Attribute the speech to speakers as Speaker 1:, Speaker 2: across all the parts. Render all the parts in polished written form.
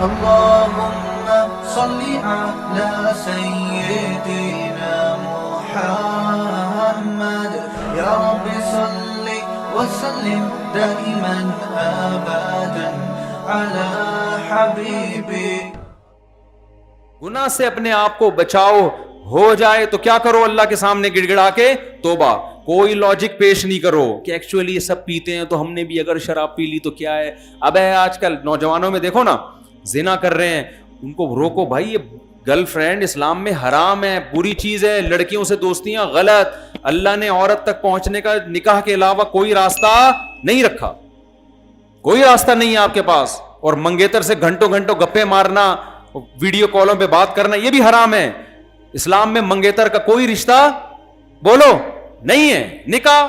Speaker 1: اللهم صل على سيدنا محمد يا رب صل وسلم دائما ابدا على حبيبك.
Speaker 2: گناہ سے اپنے آپ کو بچاؤ، ہو جائے تو کیا کرو؟ اللہ کے سامنے گڑ گڑا کے توبہ. کوئی لاجک پیش نہیں کرو کہ ایکچولی یہ سب پیتے ہیں تو ہم نے بھی اگر شراب پی لی تو کیا ہے. اب آج کل نوجوانوں میں دیکھو نا، زنا کر رہے ہیں، ان کو روکو بھائی، یہ گرل فرینڈ اسلام میں حرام ہے، بری چیز ہے. لڑکیوں سے دوستیاں غلط. اللہ نے عورت تک پہنچنے کا نکاح کے علاوہ کوئی راستہ نہیں رکھا، کوئی راستہ نہیں ہے آپ کے پاس. اور منگیتر سے گھنٹوں گھنٹوں گپے مارنا، ویڈیو کالوں پہ بات کرنا، یہ بھی حرام ہے. اسلام میں منگیتر کا کوئی رشتہ بولو نہیں ہے. نکاح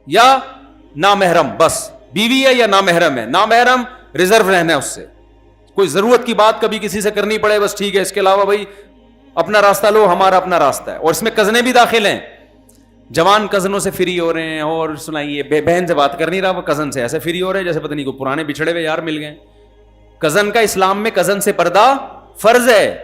Speaker 2: یا نامحرم، بس بیوی ہے یا نامحرم ہے. نامحرم ریزرو رہنا ہے اس سے. کوئی ضرورت کی بات کبھی کسی سے کرنی پڑے بس ٹھیک ہے، اس کے علاوہ بھائی اپنا راستہ لو، ہمارا اپنا راستہ ہے. اور اس میں کزنیں بھی داخل ہیں. جوان کزنوں سے فری ہو رہے ہیں، اور سنائیے بہن سے بات کر نہیں رہا، وہ کزن سے ایسے فری ہو رہے ہیں جیسے پتہ نہیں کوئی پرانے بچھڑے ہوئے یار مل گئے. کزن کا اسلام میں کزن سے پردہ فرض ہے.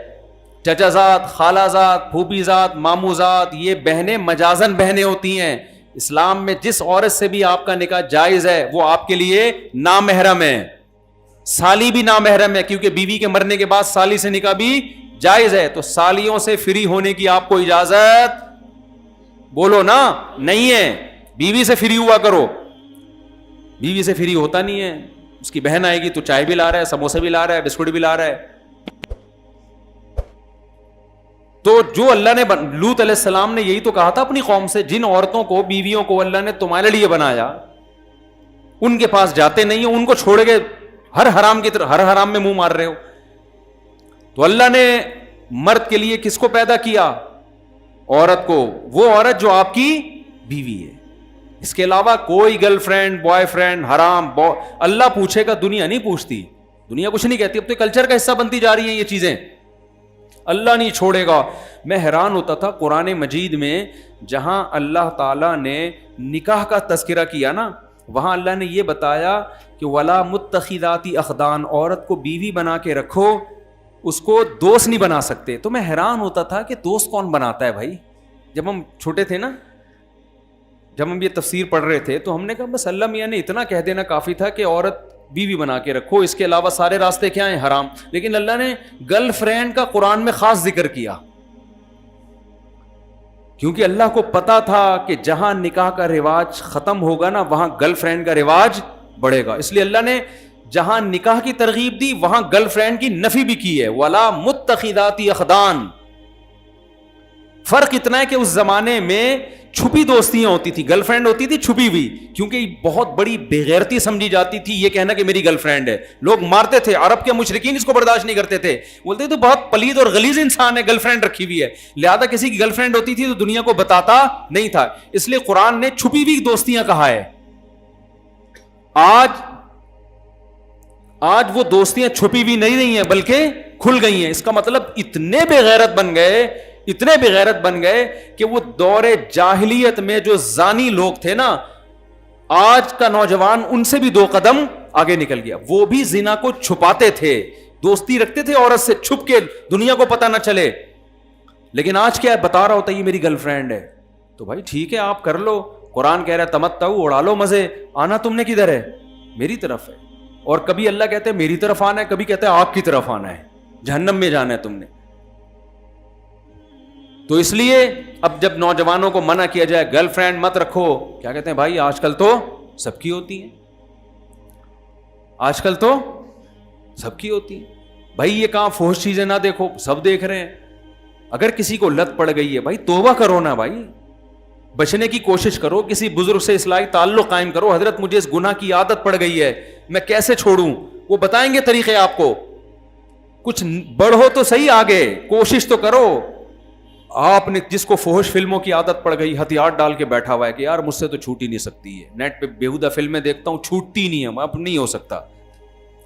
Speaker 2: چچا زاد، خالہ زاد، پھوپھی زاد، مامو زاد، یہ بہنیں مجازن بہنیں ہوتی ہیں. اسلام میں جس عورت سے بھی آپ کا نکاح جائز ہے وہ آپ کے لیے نامحرم ہے. سالی بھی نامحرم ہے، کیونکہ بیوی کے مرنے کے بعد سالی سے نکاح بھی جائز ہے. تو سالیوں سے فری ہونے کی آپ کو اجازت بولو نا نہیں ہے. بیوی سے فری ہوا کرو. بیوی سے فری ہوتا نہیں ہے. اس کی بہن آئے گی تو چائے بھی لا رہا ہے، سموسے بھی لا رہا ہے، بسکٹ بھی لا رہا ہے. تو جو اللہ نے لوط علیہ السلام نے یہی تو کہا تھا اپنی قوم سے، جن عورتوں کو، بیویوں کو اللہ نے تمہارے لیے بنایا ان کے پاس جاتے نہیں ہو، ان کو چھوڑ کے ہر حرام کی طرف، ہر حرام میں منہ مار رہے ہو. تو اللہ نے مرد کے لیے کس کو پیدا کیا؟ عورت کو. وہ عورت جو آپ کی بیوی ہے. اس کے علاوہ کوئی گرل فرینڈ، بوائے فرینڈ حرام. اللہ پوچھے گا، دنیا نہیں پوچھتی. دنیا کچھ نہیں کہتی، اب تو کلچر کا حصہ بنتی جا رہی ہیں یہ چیزیں. اللہ نہیں چھوڑے گا. میں حیران ہوتا تھا قرآن مجید میں جہاں اللہ تعالیٰ نے نکاح کا تذکرہ کیا نا، وہاں اللہ نے یہ بتایا کہ ولا متخذاتی اخدان، عورت کو بیوی بنا کے رکھو، اس کو دوست نہیں بنا سکتے. تو میں حیران ہوتا تھا کہ دوست کون بناتا ہے بھائی. جب ہم چھوٹے تھے نا، جب ہم یہ تفسیر پڑھ رہے تھے تو ہم نے کہا بس اللہ میاں نے اتنا کہہ دینا کافی تھا کہ عورت بیوی بنا کے رکھو، اس کے علاوہ سارے راستے کیا ہیں؟ حرام. لیکن اللہ نے گرل فرینڈ کا قرآن میں خاص ذکر کیا، کیونکہ اللہ کو پتا تھا کہ جہاں نکاح کا رواج ختم ہوگا نا وہاں گرل فرینڈ کا رواج بڑھے گا. اس لیے اللہ نے جہاں نکاح کی ترغیب دی وہاں گرل فرینڈ کی نفی بھی کی ہے. ولا متخذاتی اخدان. فرق اتنا ہے کہ اس زمانے میں چھپی دوستیاں ہوتی تھی، گرل فرینڈ ہوتی تھی چھپی ہوئی، کیونکہ بہت بڑی بےغیرتی سمجھی جاتی تھی یہ کہنا کہ میری گرل فرینڈ ہے. لوگ مارتے تھے، عرب کے مشرکین اس کو برداشت نہیں کرتے تھے، بولتے تو بہت پلید اور غلیظ انسان ہے، گرل فرینڈ رکھی ہوئی ہے. لہذا کسی کی گرل فرینڈ ہوتی تھی تو دنیا کو بتاتا نہیں تھا. اس لیے قرآن نے چھپی ہوئی دوستیاں کہا ہے. آج وہ دوستیاں چھپی ہوئی نہیں رہی ہیں بلکہ کھل گئی ہیں. اس کا مطلب اتنے بے غیرت بن گئے کہ وہ دور جاہلیت میں جو زانی لوگ تھے نا، آج کا نوجوان ان سے بھی 2 قدم آگے نکل گیا. وہ بھی زنا کو چھپاتے تھے، دوستی رکھتے تھے عورت سے چھپ کے، دنیا کو پتہ نہ چلے. لیکن آج کیا ہے؟ بتا رہا ہوتا ہے یہ میری گرل فرینڈ ہے. تو بھائی ٹھیک ہے آپ کر لو، قرآن کہہ رہا ہے تمتعوا، اڑا لو مزے. آنا تم نے کدھر ہے؟ میری طرف ہے. اور کبھی اللہ کہتے ہیں میری طرف آنا ہے، کبھی کہتے ہیں آپ کی طرف آنا ہے، جہنم میں جانا ہے تم نے. تو اس لیے اب جب نوجوانوں کو منع کیا جائے گرل فرینڈ مت رکھو، کیا کہتے ہیں بھائی آج کل تو سب کی ہوتی ہیں، آج کل تو سب کی ہوتی ہیں. بھائی یہ کہاں فحش چیزیں نہ دیکھو، سب دیکھ رہے ہیں. اگر کسی کو لت پڑ گئی ہے بھائی توبہ کرو نا بھائی، بچنے کی کوشش کرو، کسی بزرگ سے اصلاحی تعلق قائم کرو. حضرت مجھے اس گناہ کی عادت پڑ گئی ہے، میں کیسے چھوڑوں؟ وہ بتائیں گے طریقے آپ کو. کچھ بڑھو تو صحیح آگے، کوشش تو کرو. آپ نے جس کو فحش فلموں کی عادت پڑ گئی ہتھیار ڈال کے بیٹھا ہوا ہے کہ یار مجھ سے تو چھوٹ ہی نہیں سکتی ہے، نیٹ پہ بیہودہ فلمیں دیکھتا ہوں چھوٹتی نہیں ہے، اب نہیں ہو سکتا.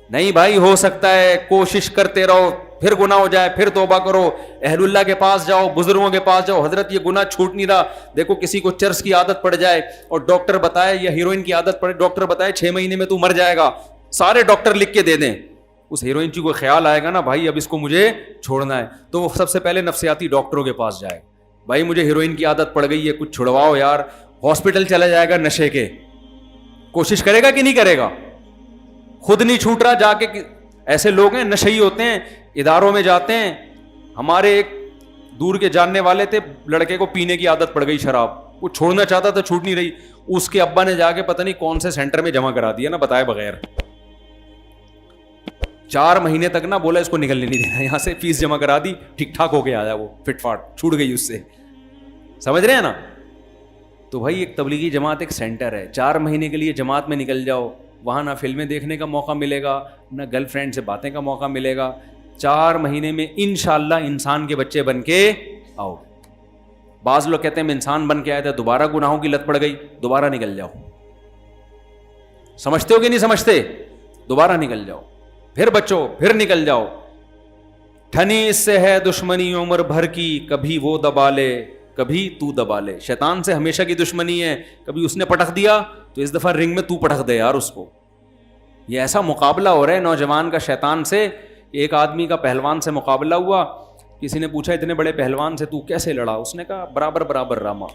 Speaker 2: نہیں بھائی ہو سکتا ہے، کوشش کرتے رہو، پھر گناہ ہو جائے پھر توبہ کرو، اہل اللہ کے پاس جاؤ، بزرگوں کے پاس جاؤ. حضرت یہ گناہ چھوٹ نہیں رہا. دیکھو کسی کو چرس کی عادت پڑ جائے اور ڈاکٹر بتائے، یا ہیروئن کی عادت پڑے، ڈاکٹر بتائے 6 مہینے میں تو مر جائے گا، سارے ڈاکٹر لکھ کے دے دیں، اس ہیروئن چی کو خیال آئے گا نا بھائی اب اس کو مجھے چھوڑنا ہے, تو وہ سب سے پہلے نفسیاتی ڈاکٹروں کے پاس جائے, بھائی مجھے ہیروئن کی عادت پڑ گئی ہے, کچھ چھڑواؤ یار. ہاسپٹل چلا جائے گا نشے کے, کوشش کرے گا کہ نہیں کرے گا؟ خود نہیں چھوٹ رہا, جا کے ایسے لوگ ہیں نشئی ہوتے ہیں, اداروں میں جاتے ہیں. ہمارے ایک دور کے جاننے والے تھے, لڑکے کو پینے کی عادت پڑ گئی شراب, وہ چھوڑنا چاہتا تھا چھوٹ نہیں رہی, اس کے ابا نے جا کے پتہ نہیں کون سے سینٹر میں جمع کرا دیا نا بتائے بغیر. 4 مہینے تک نا بولا اس کو نکلنے نہیں دینا یہاں سے, فیس جمع کرا دی, ٹھیک ٹھاک ہو کے آیا, وہ فٹ فاٹ چھوٹ گئی اس سے. سمجھ رہے ہیں نا؟ تو بھائی ایک تبلیغی جماعت ایک سینٹر ہے, 4 مہینے کے لیے جماعت میں نکل جاؤ, وہاں نہ فلمیں دیکھنے کا موقع ملے گا, نہ گرل فرینڈ سے باتیں کا موقع ملے گا. 4 مہینے میں انشاءاللہ انسان کے بچے بن کے آؤ. بعض لوگ کہتے ہیں میں انسان بن کے آیا تھا, دوبارہ گناہوں کی لت پڑ گئی, دوبارہ نکل جاؤ. سمجھتے ہو کہ نہیں سمجھتے؟ دوبارہ نکل جاؤ, پھر بچو, پھر نکل جاؤ. ٹھنی اس سے ہے دشمنی عمر بھر کی, کبھی وہ دبا لے کبھی تو دبا لے. شیطان سے ہمیشہ کی دشمنی ہے, کبھی اس نے پٹخ دیا تو اس دفعہ رنگ میں تو پٹخ دے یار اس کو. یہ ایسا مقابلہ ہو رہا ہے نوجوان کا شیطان سے. ایک آدمی کا پہلوان سے مقابلہ ہوا, کسی نے پوچھا اتنے بڑے پہلوان سے تو کیسے لڑا؟ اس نے کہا برابر برابر راما.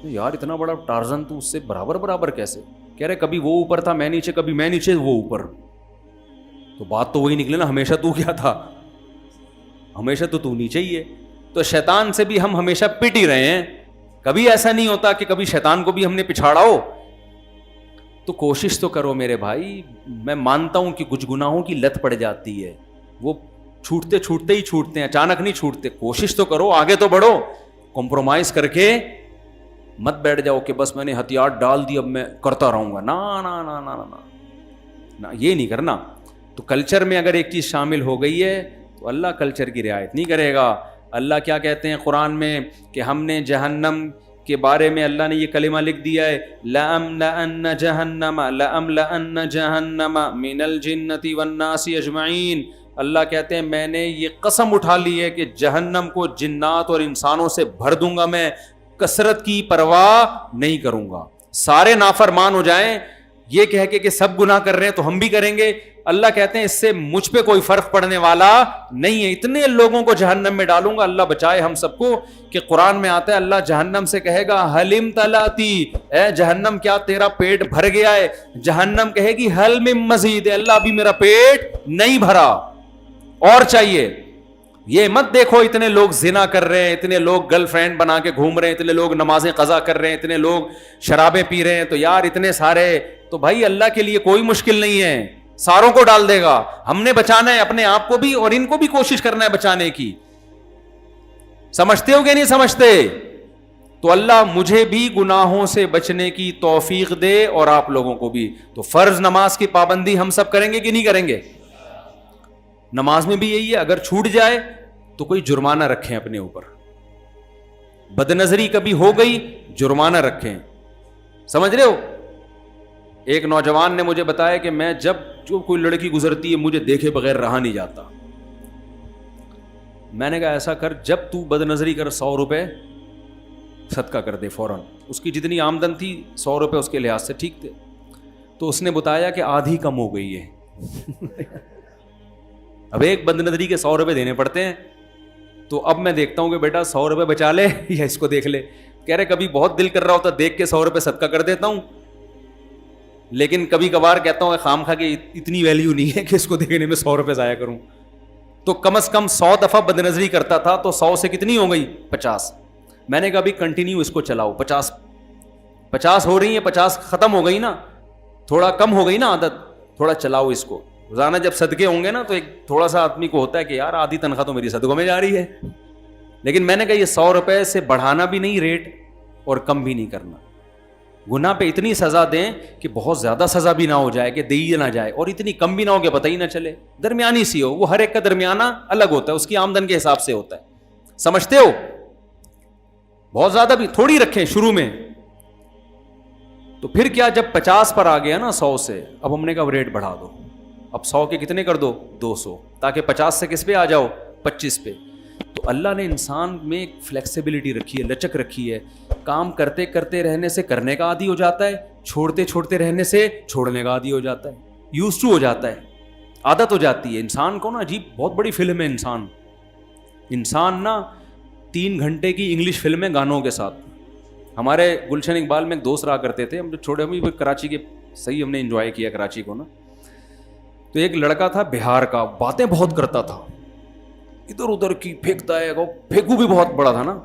Speaker 2: یار اتنا بڑا ٹارزن تو اس سے برابر برابر کیسے؟ کہہ رہے کبھی وہ اوپر تھا میں نیچے, کبھی میں نیچے وہ اوپر. تو بات تو وہی نکلے نا, ہمیشہ تو کیا تھا؟ ہمیشہ تو نیچے ہی ہے. تو شیطان سے بھی ہم ہمیشہ پٹ ہی رہے ہیں, کبھی ایسا نہیں ہوتا کہ کبھی شیطان کو بھی ہم نے پچھاڑا ہو. تو کوشش تو کرو میرے بھائی. میں مانتا ہوں کہ کچھ گناہوں کی لت پڑ جاتی ہے, وہ چھوٹتے چھوٹتے ہی چھوٹتے ہیں, اچانک نہیں چھوٹتے. کوشش تو کرو, آگے تو بڑھو, کمپرومائز کر کے مت بیٹھ جاؤ کہ بس میں نے ہتھیار ڈال دی اب میں کرتا رہوں گا. نا یہ نہیں کرنا. تو کلچر میں اگر ایک چیز شامل ہو گئی ہے تو اللہ کلچر کی رعایت نہیں کرے گا. اللہ کیا کہتے ہیں قرآن میں کہ ہم نے جہنم کے بارے میں اللہ نے یہ کلمہ لکھ دیا ہے, لَأَمْلَأَنَّ جَهَنَّمَ مِنَ الْجِنَّةِ وَالنَّاسِ أَجْمَعِينَ. اللہ کہتے ہیں میں نے یہ قسم اٹھا لی ہے کہ جہنم کو جنات اور انسانوں سے بھر دوں گا, میں کثرت کی پرواہ نہیں کروں گا. سارے نافرمان ہو جائیں, یہ کہہ کے کہ سب گناہ کر رہے ہیں تو ہم بھی کریں گے, اللہ کہتے ہیں اس سے مجھ پہ کوئی فرق پڑنے والا نہیں ہے. اتنے لوگوں کو جہنم میں ڈالوں گا, اللہ بچائے ہم سب کو. کہ قرآن میں آتا ہے اللہ جہنم سے کہے گا حل امتلاتی, اے جہنم کیا تیرا پیٹ بھر گیا ہے؟ جہنم کہے گی حل من مزید, اللہ ابھی میرا پیٹ نہیں بھرا, اور چاہیے. یہ مت دیکھو اتنے لوگ زنا کر رہے ہیں, اتنے لوگ گرل فرینڈ بنا کے گھوم رہے ہیں, اتنے لوگ نمازیں قضا کر رہے ہیں, اتنے لوگ شرابیں پی رہے ہیں, تو یار اتنے سارے, تو بھائی اللہ کے لیے کوئی مشکل نہیں ہے, ساروں کو ڈال دے گا. ہم نے بچانا ہے اپنے آپ کو بھی, اور ان کو بھی کوشش کرنا ہے بچانے کی. سمجھتے ہو کہ نہیں سمجھتے؟ تو اللہ مجھے بھی گناہوں سے بچنے کی توفیق دے اور آپ لوگوں کو بھی. تو فرض نماز کی پابندی ہم سب کریں گے کہ نہیں کریں گے؟ نماز میں بھی یہی ہے, اگر چھوٹ جائے تو کوئی جرمانہ رکھیں اپنے اوپر. بد نظری کبھی ہو گئی, جرمانہ رکھیں. سمجھ رہے ہو؟ ایک نوجوان نے مجھے بتایا کہ میں جب جو کوئی لڑکی گزرتی ہے مجھے دیکھے بغیر رہا نہیں جاتا. میں نے کہا ایسا کر, جب تو بد نظری کر 100 روپے صدقہ کر دے فوراً. اس کی جتنی آمدن تھی 100 روپے اس کے لحاظ سے ٹھیک تھے. تو اس نے بتایا کہ آدھی کم ہو گئی ہے. اب ایک بد نظری کے 100 روپے دینے پڑتے ہیں. تو اب میں دیکھتا ہوں کہ بیٹا 100 روپے بچا لے یا اس کو دیکھ لے. کہہ رہے کبھی بہت دل کر رہا ہوتا دیکھ کے 100 روپے صدقہ کر دیتا ہوں, لیکن کبھی کبھار کہتا ہوں خام خواہ کہ اتنی ویلیو نہیں ہے کہ اس کو دیکھنے میں 100 روپے ضائع کروں. تو کم از کم 100 دفعہ بد نظری کرتا تھا تو 100 سے کتنی ہو گئی؟ 50. میں نے کہا ابھی کنٹینیو اس کو چلاؤ. 50 ہو رہی ہیں, 50 ختم ہو گئی نا, تھوڑا کم ہو گئی نا عادت, تھوڑا چلاؤ اس کو. روزانہ جب صدقے ہوں گے نا تو ایک تھوڑا سا آدمی کو ہوتا ہے کہ یار آدھی تنخواہ تو میری صدقوں میں جا رہی ہے. لیکن میں نے کہا یہ 100 روپے سے بڑھانا بھی نہیں ریٹ اور کم بھی نہیں کرنا. گناہ پہ اتنی سزا دیں کہ بہت زیادہ سزا بھی نہ ہو جائے کہ دے ہی نہ جائے, اور اتنی کم بھی نہ ہو کہ پتہ ہی نہ چلے, درمیانی سی ہو. وہ ہر ایک کا درمیانہ الگ ہوتا ہے, اس کی آمدن کے حساب سے ہوتا ہے. سمجھتے ہو؟ بہت زیادہ بھی تھوڑی رکھیں شروع میں. تو پھر کیا جب 50 پر آ گیا نا 100 سے, اب ہم نے کہا ریٹ بڑھا دو. اب 100 کے کتنے کر دو؟ 200, تاکہ 50 سے کس پہ آ جاؤ؟ 25 پہ. تو اللہ نے انسان میں ایک فلیکسیبلٹی رکھی ہے, لچک رکھی ہے. کام کرتے کرتے رہنے سے کرنے کا عادی ہو جاتا ہے, چھوڑتے چھوڑتے رہنے سے چھوڑنے کا عادی ہو جاتا ہے, یوز ٹو ہو جاتا ہے. عادت ہو جاتی ہے انسان کو نا. عجیب بہت بڑی فلم ہے انسان نا 3 گھنٹے کی انگلش فلم ہے گانوں کے ساتھ. ہمارے گلشن اقبال میں ایک دوست رہا کرتے تھے, ہم جو چھوٹے ہم کراچی کے, صحیح ہم نے انجوائے کیا کراچی کو نا. تو ایک لڑکا تھا بہار کا, باتیں بہت کرتا تھا, ادھر ادھر کی پھینکتا ہے, پھینکو بھی بہت بڑا تھا نا.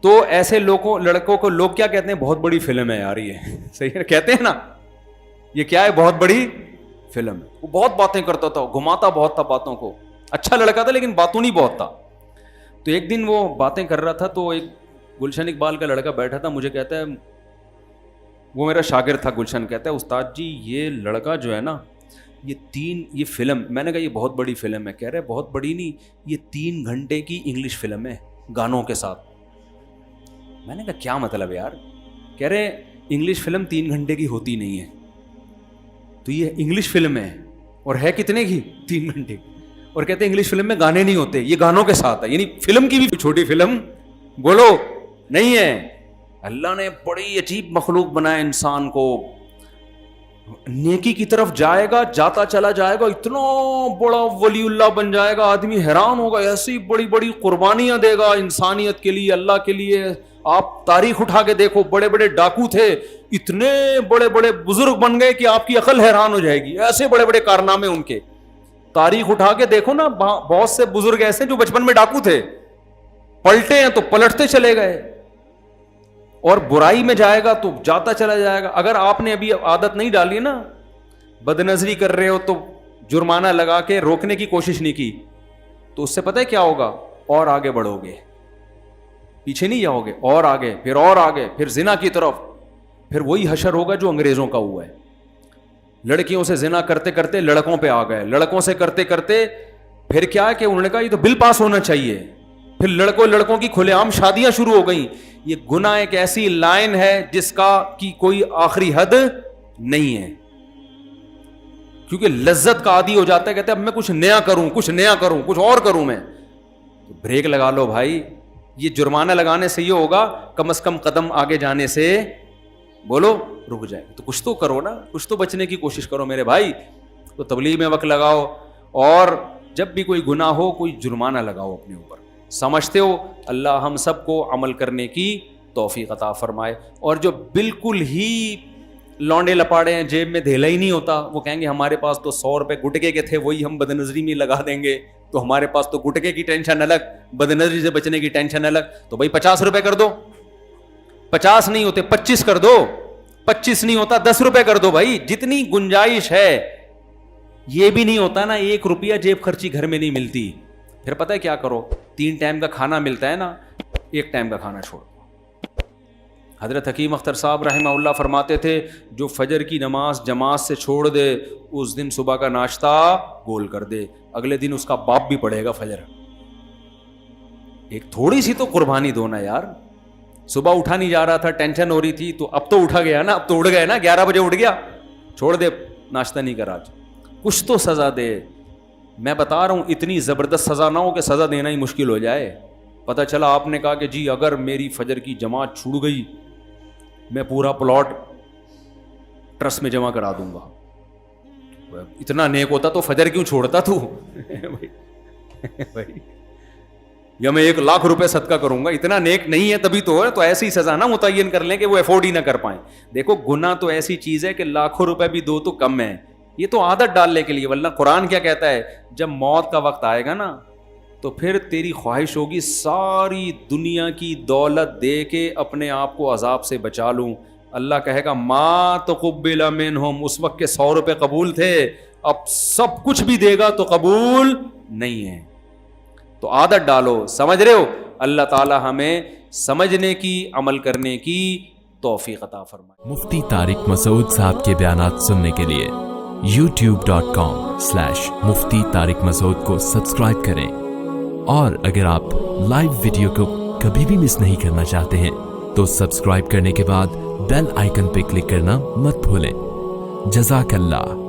Speaker 2: تو ایسے لڑکوں کو لوگ کیا کہتے ہیں, بہت بڑی فلم ہے یار یہ, صحیح ہے کہتے ہیں نا, یہ کیا ہے بہت بڑی فلم ہے. وہ بہت باتیں کرتا تھا, گھماتا بہت تھا باتوں کو, اچھا لڑکا تھا لیکن باتوں نہیں بہت تھا. تو ایک دن وہ باتیں کر رہا تھا, تو ایک گلشن اقبال کا لڑکا بیٹھا تھا, مجھے کہتا ہے, وہ میرا شاگرد تھا گلشن, کہتا ہے استاد جی یہ لڑکا جو ہے نا یہ فلم, میں نے کہا یہ بہت بڑی فلم ہے. کہہ رہے بہت بڑی نہیں, یہ 3 گھنٹے کی انگلش فلم ہے گانوں کے ساتھ. میں نے کہا کیا مطلب یار؟ کہہ رہے انگلش فلم 3 گھنٹے کی ہوتی نہیں ہے, تو یہ انگلش فلم ہے اور ہے کتنے کی 3 گھنٹے, اور کہتے ہیں انگلش فلم میں گانے نہیں ہوتے, یہ گانوں کے ساتھ ہے. یعنی فلم کی بھی چھوٹی فلم بولو نہیں ہے. اللہ نے بڑی عجیب مخلوق بنایا انسان کو, نیکی کی طرف جائے گا, جاتا چلا جائے گا, اتنا بڑا ولی اللہ بن جائے گا, آدمی حیران ہوگا, ایسی بڑی بڑی قربانیاں دے گا انسانیت کے لیے, اللہ کے لیے. آپ تاریخ اٹھا کے دیکھو, بڑے بڑے ڈاکو تھے, اتنے بڑے بڑے بزرگ بن گئے کہ آپ کی عقل حیران ہو جائے گی, ایسے بڑے بڑے کارنامے ان کے. تاریخ اٹھا کے دیکھو نا, بہت سے بزرگ ایسے جو بچپن میں ڈاکو تھے, پلٹے ہیں تو پلٹتے چلے گئے, اور برائی میں جائے گا تو جاتا چلا جائے گا. اگر آپ نے ابھی عادت نہیں ڈالی نا, بد نظری کر رہے ہو تو جرمانہ لگا کے روکنے کی کوشش نہیں کی, تو اس سے پتہ ہے کیا ہوگا, اور آگے بڑھو گے, پیچھے نہیں جاؤ گے, اور آگے, پھر زنا کی طرف, پھر وہی حشر ہوگا جو انگریزوں کا ہوا ہے. لڑکیوں سے زنا کرتے کرتے لڑکوں پہ آ گئے, لڑکوں سے کرتے کرتے پھر کیا ہے کہ انہوں نے کہا یہ تو بل پاس ہونا چاہیے, پھر لڑکوں کی کھلے عام شادیاں شروع ہو گئیں. یہ گناہ ایک ایسی لائن ہے جس کا کی کوئی آخری حد نہیں ہے, کیونکہ لذت کا عادی ہو جاتا ہے, کہتے ہیں اب میں کچھ نیا کروں, کچھ اور کروں میں. تو بریک لگا لو بھائی, یہ جرمانہ لگانے سے یہ ہوگا, کم از کم قدم آگے جانے سے بولو رک جائے. تو کچھ تو کرو نا, کچھ تو بچنے کی کوشش کرو میرے بھائی. تو تبلیغ میں وقت لگاؤ, اور جب بھی کوئی گناہ ہو کوئی جرمانہ لگاؤ اپنے اوپر. سمجھتے ہو اللہ ہم سب کو عمل کرنے کی توفیق عطا فرمائے. اور جو بالکل ہی لونڈے لپاڑے ہیں, جیب میں دھیلا ہی نہیں ہوتا, وہ کہیں گے ہمارے پاس تو 100 روپے گٹکے کے تھے, وہی ہم بدنظری میں لگا دیں گے, تو ہمارے پاس تو گٹکے کی ٹینشن الگ, بدنظری سے بچنے کی ٹینشن الگ. تو بھائی 50 روپے کر دو, 50 نہیں ہوتے 25 کر دو, 25 نہیں ہوتا 10 روپے کر دو بھائی, جتنی گنجائش ہے. یہ بھی نہیں ہوتا نا 1 روپیہ جیب خرچی گھر میں نہیں ملتی, پھر پتہ ہے کیا کرو, 3 ٹائم کا کھانا ملتا ہے نا, 1 ٹائم کا کھانا چھوڑ. حضرت حکیم اختر صاحب رحمہ اللہ فرماتے تھے, جو فجر کی نماز جماعت سے چھوڑ دے اس دن صبح کا ناشتہ گول کر دے, اگلے دن اس کا باپ بھی پڑھے گا فجر. ایک تھوڑی سی تو قربانی دو نا یار. صبح اٹھا نہیں جا رہا تھا, ٹینشن ہو رہی تھی, تو اب تو اٹھا گیا نا, اب تو اٹھ گئے نا, 11 بجے اٹھ گیا, چھوڑ دے ناشتہ نہیں کرا, کچھ تو سزا دے. میں بتا رہا ہوں اتنی زبردست سزا نہ ہو کہ سزا دینا ہی مشکل ہو جائے. پتہ چلا آپ نے کہا کہ جی اگر میری فجر کی جماعت چھوٹ گئی میں پورا پلاٹ ٹرسٹ میں جمع کرا دوں گا. اتنا نیک ہوتا تو فجر کیوں چھوڑتا تو بھائی, یا میں 1 لاکھ روپے صدقہ کروں گا, اتنا نیک نہیں ہے تبھی تو ہے. تو ایسی سزا نہ متعین کر لیں کہ وہ افورڈ ہی نہ کر پائیں. دیکھو گناہ تو ایسی چیز ہے کہ لاکھوں روپے بھی دو تو کم ہے, یہ تو عادت ڈالنے کے لیے. ورنہ قرآن کیا کہتا ہے, جب موت کا وقت آئے گا نا تو پھر تیری خواہش ہوگی ساری دنیا کی دولت دے کے اپنے آپ کو عذاب سے بچا لوں. اللہ کہے گا ما تقبل منہم, اس وقت کے 100 روپے قبول تھے, اب سب کچھ بھی دے گا تو قبول نہیں ہے. تو عادت ڈالو, سمجھ رہے ہو. اللہ تعالی ہمیں سمجھنے کی, عمل کرنے کی توفیق عطا فرمائے.
Speaker 3: مفتی طارق مسعود صاحب کے بیانات سننے کے لیے youtube.com/مفتی طارق مسعود کو سبسکرائب کریں, اور اگر آپ لائیو ویڈیو کو کبھی بھی مس نہیں کرنا چاہتے ہیں تو سبسکرائب کرنے کے بعد بیل آئیکن پہ کلک کرنا مت بھولیں. جزاک اللہ.